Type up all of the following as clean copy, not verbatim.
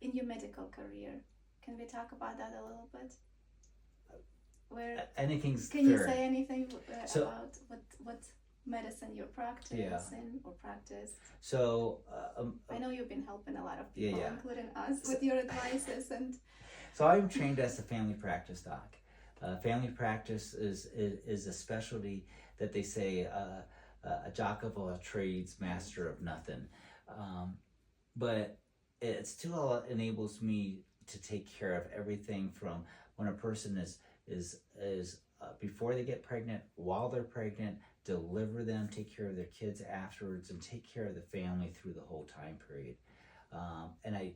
in your medical career. Can we talk about that a little bit? Where anything's can you fair. say anything So- about what medicine you practice or practiced? So I know you've been helping a lot of people, yeah. including us, with your advices and. So I'm trained as a family practice doc. Family practice is a specialty that they say a jack of all trades, master of nothing. But it still enables me to take care of everything from when a person is before they get pregnant, while they're pregnant, deliver them, take care of their kids afterwards, and take care of the family through the whole time period. And I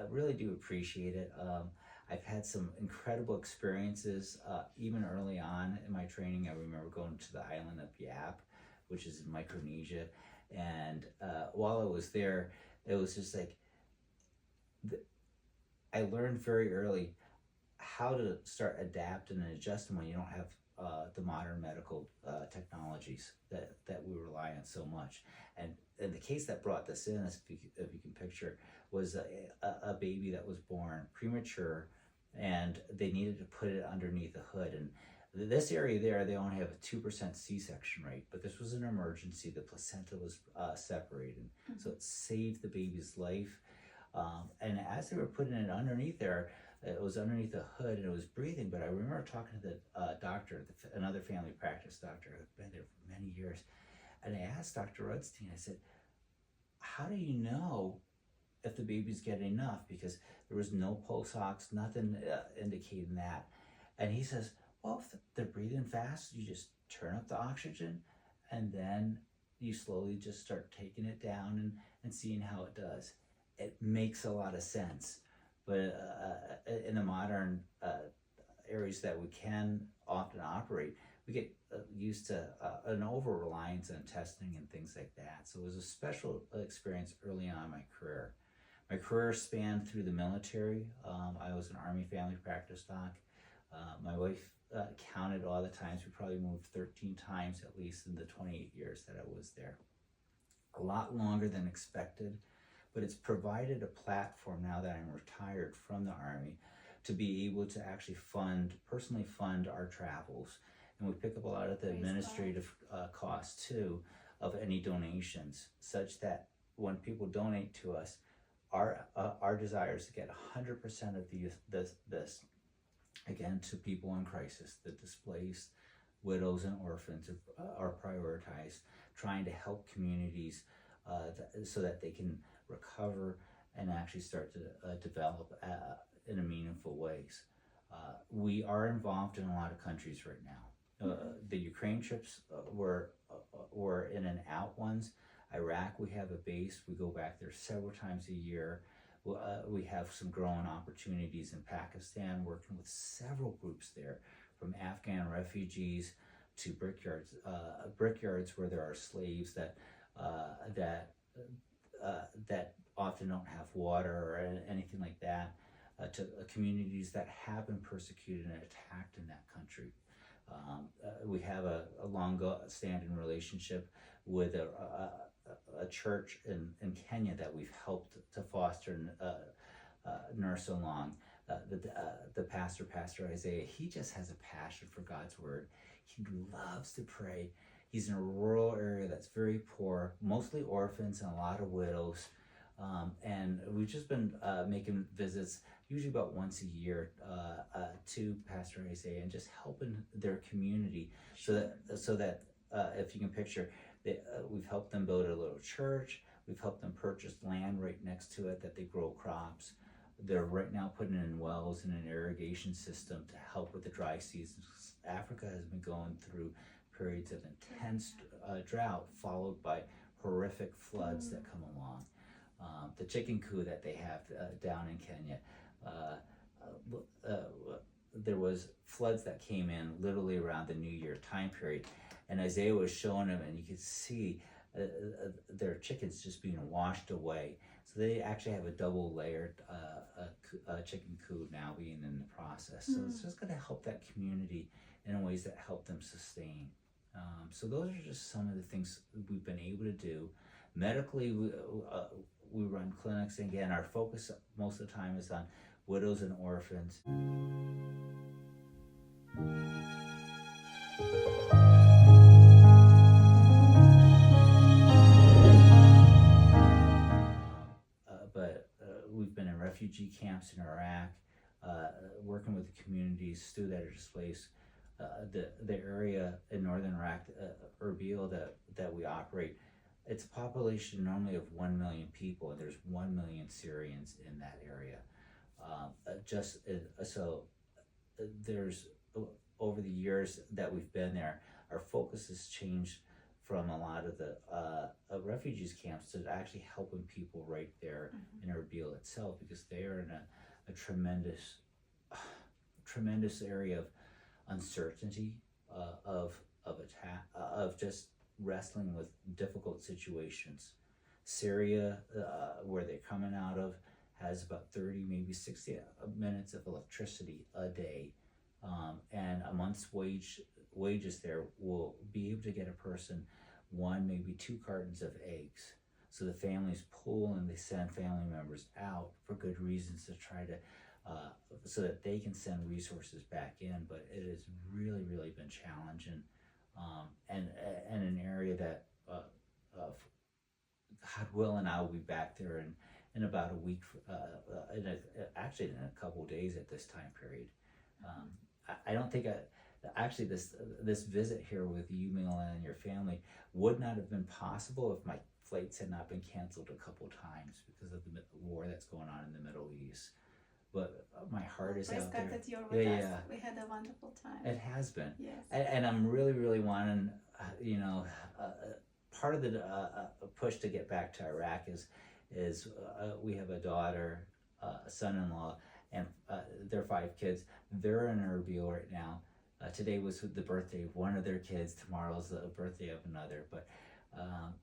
really do appreciate it. I've had some incredible experiences, even early on in my training. I remember going to the island of Yap, which is in Micronesia. And while I was there, it was just like, I learned very early how to start adapting and adjusting when you don't have the modern medical technologies that we rely on so much. And the case that brought this in, if you can picture, was a baby that was born premature, and they needed to put it underneath the hood. And this area there, they only have a 2% C-section rate, but this was an emergency. The placenta was separated, so it saved the baby's life. And as they were putting it underneath there, it was underneath the hood and it was breathing. But I remember talking to the doctor, another family practice doctor who had been there for many years, and I asked Dr. Rudstein, I said, how do you know if the baby's getting enough? Because there was no pulse ox, nothing indicating that. And he says, well, if they're breathing fast, you just turn up the oxygen, and then you slowly just start taking it down and seeing how it does. It makes a lot of sense. But in the modern areas that we can often operate, we get used to an over-reliance on testing and things like that. So it was a special experience early on in my career. My career spanned through the military. I was an Army family practice doc. My wife counted all the times. We probably moved 13 times at least in the 28 years that I was there. A lot longer than expected, but it's provided a platform now that I'm retired from the Army to be able to actually personally fund our travels. And we pick up a lot of the administrative costs too of any donations, such that when people donate to us, our desire is to get 100% of this again to people in crisis. The displaced, widows and orphans are prioritized, trying to help communities so that they can recover and actually start to develop in a meaningful ways. We are involved in a lot of countries right now. The Ukraine trips were in and out ones. Iraq, we have a base. We go back there several times a year. We have some growing opportunities in Pakistan, working with several groups there, from Afghan refugees to brickyards where there are slaves that often don't have water or anything like that, to communities that have been persecuted and attacked in that country. We have a long-standing relationship with a church in Kenya that we've helped to foster and nurse along. The Pastor Isaiah, he just has a passion for God's word. He loves to pray. He's in a rural area that's very poor, mostly orphans and a lot of widows. And we've just been making visits, usually about once a year, to Pastor Isaiah and just helping their community so that if you can picture, we've helped them build a little church. We've helped them purchase land right next to it that they grow crops. They're right now putting in wells and an irrigation system to help with the dry seasons. Africa has been going through periods of intense drought, followed by horrific floods that come along. The chicken coop that they have down in Kenya, there was floods that came in literally around the New Year time period, and Isaiah was showing them, and you could see their chickens just being washed away. So they actually have a double layered chicken coop now being in the process. So it's just going to help that community in ways that help them sustain. So those are just some of the things we've been able to do. Medically, we run clinics. And again, our focus most of the time is on widows and orphans. But we've been in refugee camps in Iraq, working with the communities too that are displaced. The area in northern Iraq, Erbil, that we operate, it's a population normally of 1 million people, and there's 1 million Syrians in that area. There's over the years that we've been there, our focus has changed from a lot of the refugees camps to actually helping people right there in Erbil itself, because they are in a tremendous area of uncertainty, of attack, of just wrestling with difficult situations. Syria, where they're coming out of, has about 30, maybe 60 minutes of electricity a day, and a month's wages there will be able to get a person 1, maybe 2 cartons of eggs. So the families pull and they send family members out for good reasons to try to so that they can send resources back in. But it has really, really been challenging, and an area that God willing, I will be back there in about a week, actually in a couple of days at this time period. I don't think actually this visit here with you, Mila, and your family would not have been possible if my flights had not been canceled a couple times because of the war that's going on in the Middle East. But my heart is out there. That you're with us. Yeah. We had a wonderful time. It has been. Yes. And I'm really, really wanting, part of the push to get back to Iraq is we have a daughter, a son-in-law, and their 5 kids. They're in Erbil right now. Today was the birthday of one of their kids. Tomorrow's the birthday of another. But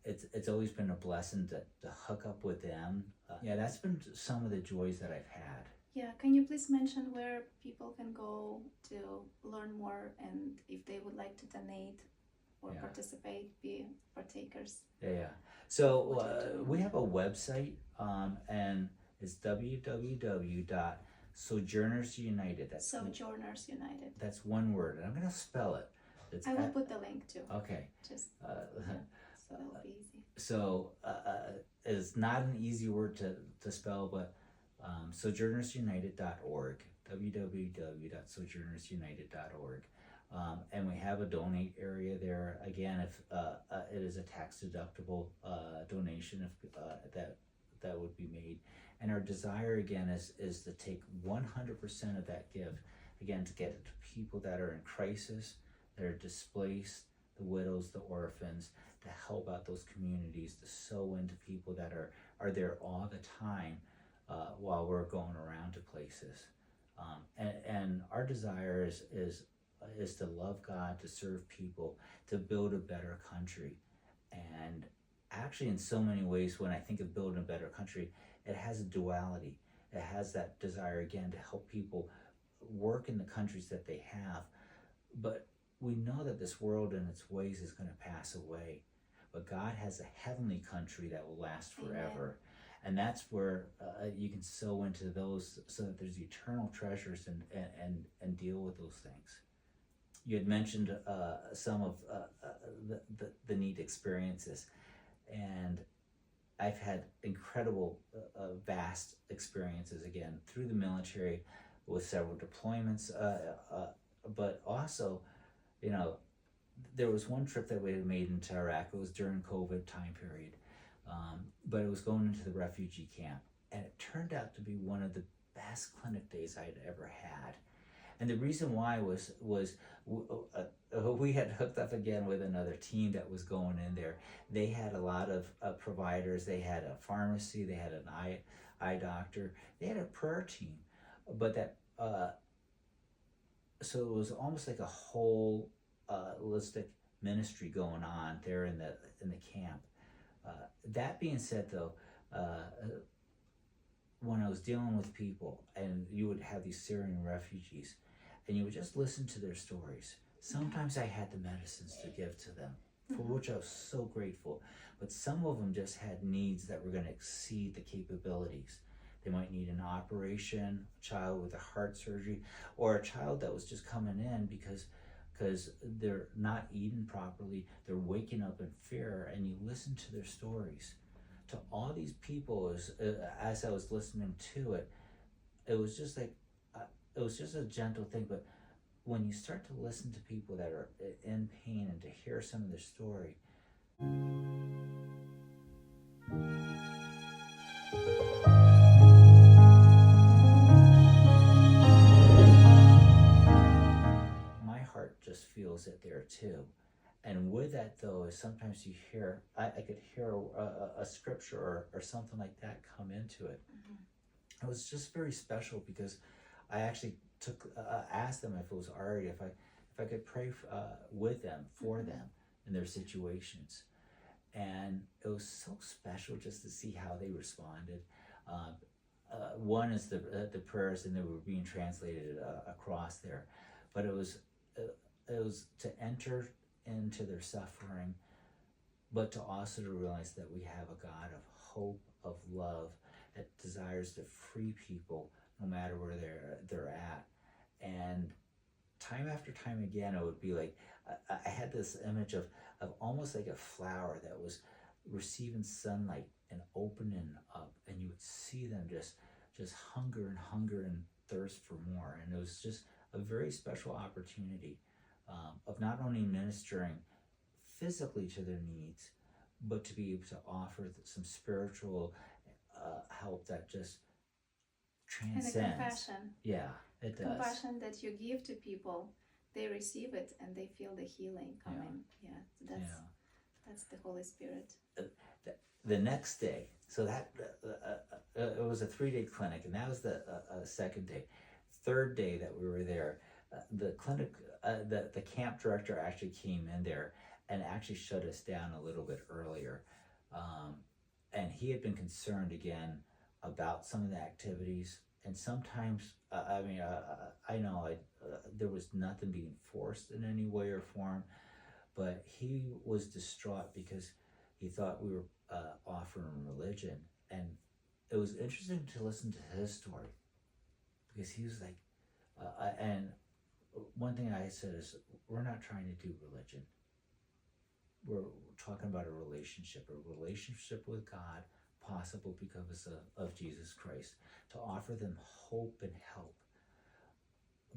it's always been a blessing to hook up with them. That's been some of the joys that I've had. Yeah, can you please mention where people can go to learn more, and if they would like to donate or participate, be partakers? So we have a website, and it's www.SojournersUnited. That's SojournersUnited. That's one word, and I'm going to spell it. I will put the link too. Okay. Just so it'll be easy. So it's not an easy word to spell, but SojournersUnited.org, www.SojournersUnited.org. And we have a donate area there. Again, if it is a tax deductible donation, if that would be made. And our desire again is to take 100% of that gift, again, to get it to people that are in crisis, that are displaced, the widows, the orphans, to help out those communities, to sow into people that are there all the time while we're going around to places. And our desire is to love God, to serve people, to build a better country. And actually, in so many ways, when I think of building a better country, it has a duality. It has that desire, again, to help people work in the countries that they have. But we know that this world and its ways is going to pass away. But God has a heavenly country that will last forever. Amen. And that's where you can sow into those so that there's eternal treasures and deal with those things. You had mentioned some of the neat experiences, and I've had incredible, vast experiences, again, through the military with several deployments, but also, there was one trip that we had made into Iraq. It was during COVID time period, but it was going into the refugee camp, and it turned out to be one of the best clinic days I'd ever had. And the reason why was we had hooked up again with another team that was going in there. They had a lot of providers. They had a pharmacy. They had an eye doctor. They had a prayer team, but so it was almost like a whole holistic ministry going on there in the camp. That being said, though, when I was dealing with people, and you would have these Syrian refugees, and you would just listen to their stories. Sometimes I had the medicines to give to them. for which I was so grateful. But some of them just had needs that were going to exceed the capabilities. They might need an operation, a child with a heart surgery, or a child that was just coming in because they're not eating properly, they're waking up in fear, and you listen to their stories. To all these people, as I was listening to it, it was just like, it was just a gentle thing, but when you start to listen to people that are in pain and to hear some of their story, my heart just feels it there too. And with that, though, is sometimes you hear, I could hear a scripture or something like that come into it. It was just very special because I actually asked them if it was alright if I could pray with them, for them in their situations. And it was so special just to see how they responded. One is the prayers, and they were being translated across there, but it was to enter into their suffering, but to also to realize that we have a God of hope, of love, that desires to free people no matter where they're at. And time after time again, it would be like I had this image of almost like a flower that was receiving sunlight and opening up, and you would see them just hunger and thirst for more. And it was just a very special opportunity of not only ministering physically to their needs, but to be able to offer some spiritual help that just transcends. And a compassion. Yeah, it does. Compassion that you give to people, they receive it and they feel the healing coming. Yeah, that's the Holy Spirit. The next day, so that it was a 3-day clinic, and that was the second day. Third day that we were there, the clinic, the camp director actually came in there and actually shut us down a little bit earlier, and he had been concerned again about some of the activities. And sometimes, I know there was nothing being forced in any way or form, but he was distraught because he thought we were offering religion. And it was interesting to listen to his story, because he was like, and one thing I said is, we're not trying to do religion. We're talking about a relationship with God, possible because of Jesus Christ, to offer them hope and help.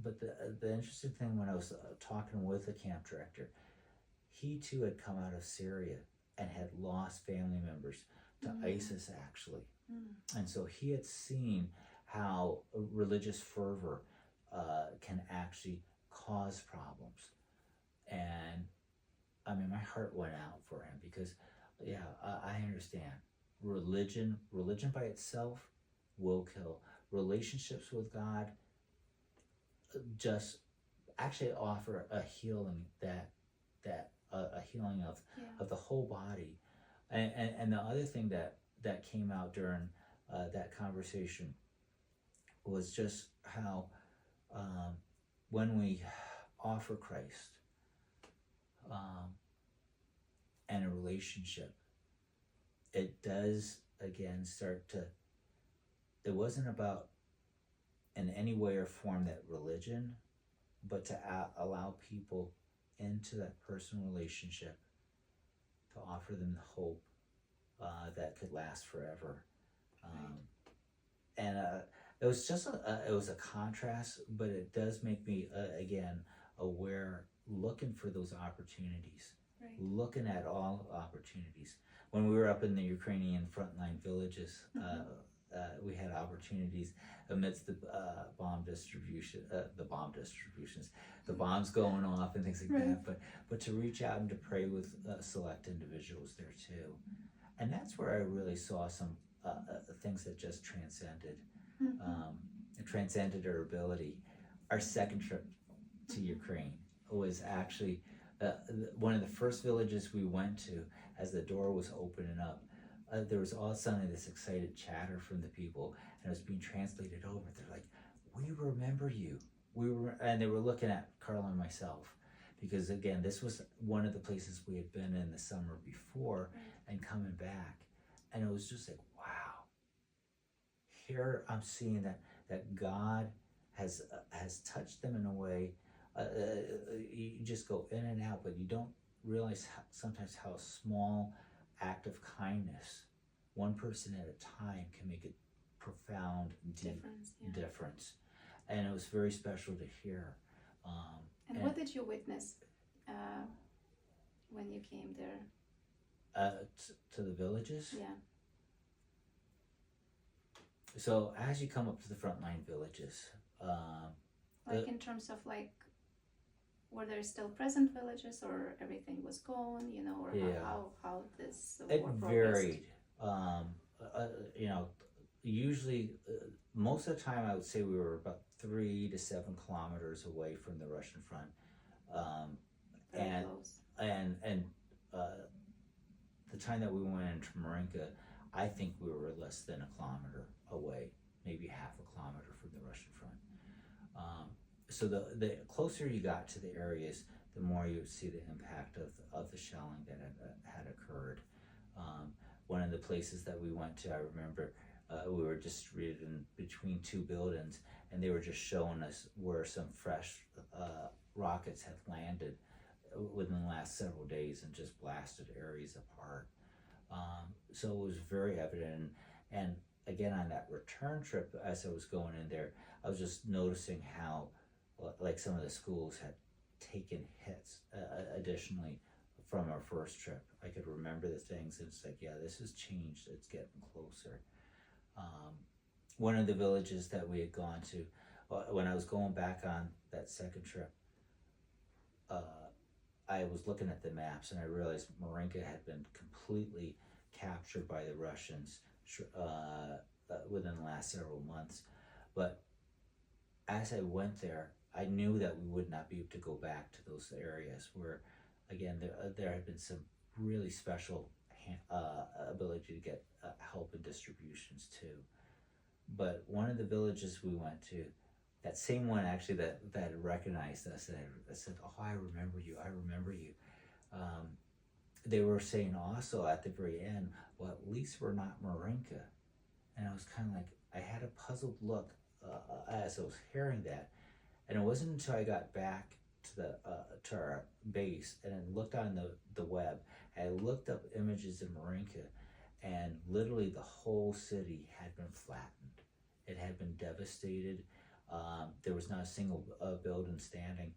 But the interesting thing, when I was talking with the camp director, he too had come out of Syria and had lost family members to ISIS, actually. And so he had seen how religious fervor can actually cause problems. And I mean, my heart went out for him, because I understand religion by itself will kill. Relationships with God just actually offer a healing, a healing of the whole body. And the other thing that came out during that conversation was just how when we offer Christ and a relationship, it does again start to, it wasn't about in any way or form that religion, but to allow people into that personal relationship, to offer them the hope that could last forever. And it was just it was a contrast, but it does make me again aware, looking for those opportunities, looking at all opportunities. When we were up in the Ukrainian frontline villages, we had opportunities amidst the bomb distributions, the bombs going off and things like that. But to reach out and to pray with select individuals there too, and that's where I really saw some things that just transcended our ability. Our second trip to Ukraine was actually one of the first villages we went to. As the door was opening up, there was all of a sudden this excited chatter from the people, and it was being translated over. They're like, "We remember you." And they were looking at Carla and myself, because again, this was one of the places we had been in the summer before, and coming back, and it was just like, wow, here I'm seeing that God has touched them in a way. You just go in and out, but you don't realize sometimes how a small act of kindness, one person at a time, can make a profound, deep difference. And it was very special to hear. And what did you witness when you came there? To the villages? Yeah. So as you come up to the frontline villages, like in terms of like, were there still present villages, or everything was gone, you know, or how this war progressed? Varied. You know, usually, most of the time, I would say we were about 3 to 7 kilometers away from the Russian front, Very close. And the time that we went into Marinka, I think we were less than a kilometer away, maybe half a kilometer from the Russian front. So the closer you got to the areas, the more you would see the impact of the shelling that had occurred. One of the places that we went to, I remember, we were distributed in between 2 buildings, and they were just showing us where some fresh rockets had landed within the last several days and just blasted areas apart. So it was very evident. And again, on that return trip, as I was going in there, I was just noticing how, like, some of the schools had taken hits additionally from our first trip. I could remember the things, and it's like, yeah, this has changed. It's getting closer. One of the villages that we had gone to, when I was going back on that second trip, I was looking at the maps, and I realized Marinka had been completely captured by the Russians within the last several months. But as I went there, I knew that we would not be able to go back to those areas where, again, there had been some really special ability to get help and distributions too. But one of the villages we went to, that same one actually that recognized us, and I said, "Oh, I remember you. I remember you." They were saying also at the very end, "Well, at least we're not Marinka," and I was kind of like, I had a puzzled look as I was hearing that, and it wasn't until I got back to our base and I looked on the web. I looked up images of Marinka, and literally the whole city had been flattened. It had been devastated. There was not a single building standing,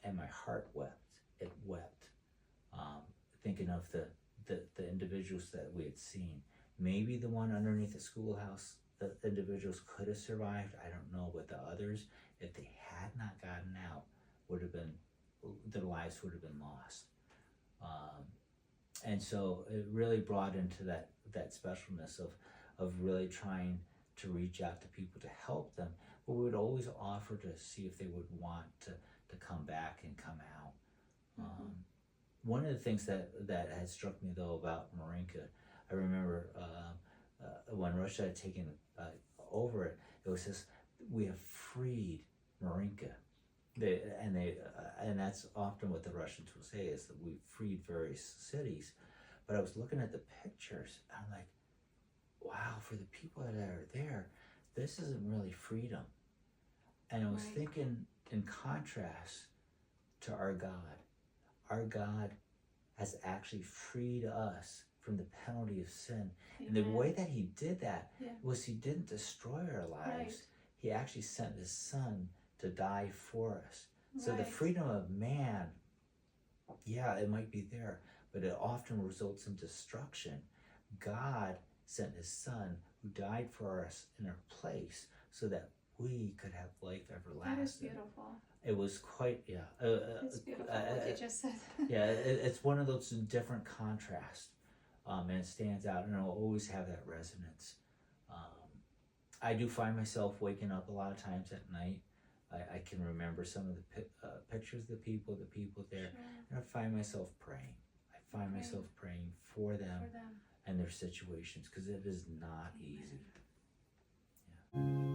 and my heart wept. It wept, thinking of the individuals that we had seen. Maybe the one underneath the schoolhouse, the individuals could have survived. I don't know, but the others, if they had not gotten out, their lives would have been lost. And so it really brought into that specialness of really trying to reach out to people to help them, but we would always offer to see if they would want to come back and come out. One of the things that has struck me though about Marinka, I remember when Russia had taken over it, it was this: we have freed Marinka. And that's often what the Russians will say, is that we freed various cities. But I was looking at the pictures, and I'm like, wow, for the people that are there, this isn't really freedom. And I was thinking, in contrast to our God has actually freed us from the penalty of sin. Amen. And the way that he did that was he didn't destroy our lives. He actually sent his son to die for us. So the freedom of man, it might be there, but it often results in destruction. God sent his son who died for us in our place so that we could have life everlasting. That is beautiful. It was quite, it's beautiful what you just said. It's one of those different contrasts, and it stands out, and it'll always have that resonance. I do find myself waking up a lot of times at night. I can remember some of the pictures of the people there, and I find myself praying. I find myself praying for them and their situations, because it is not easy. Yeah.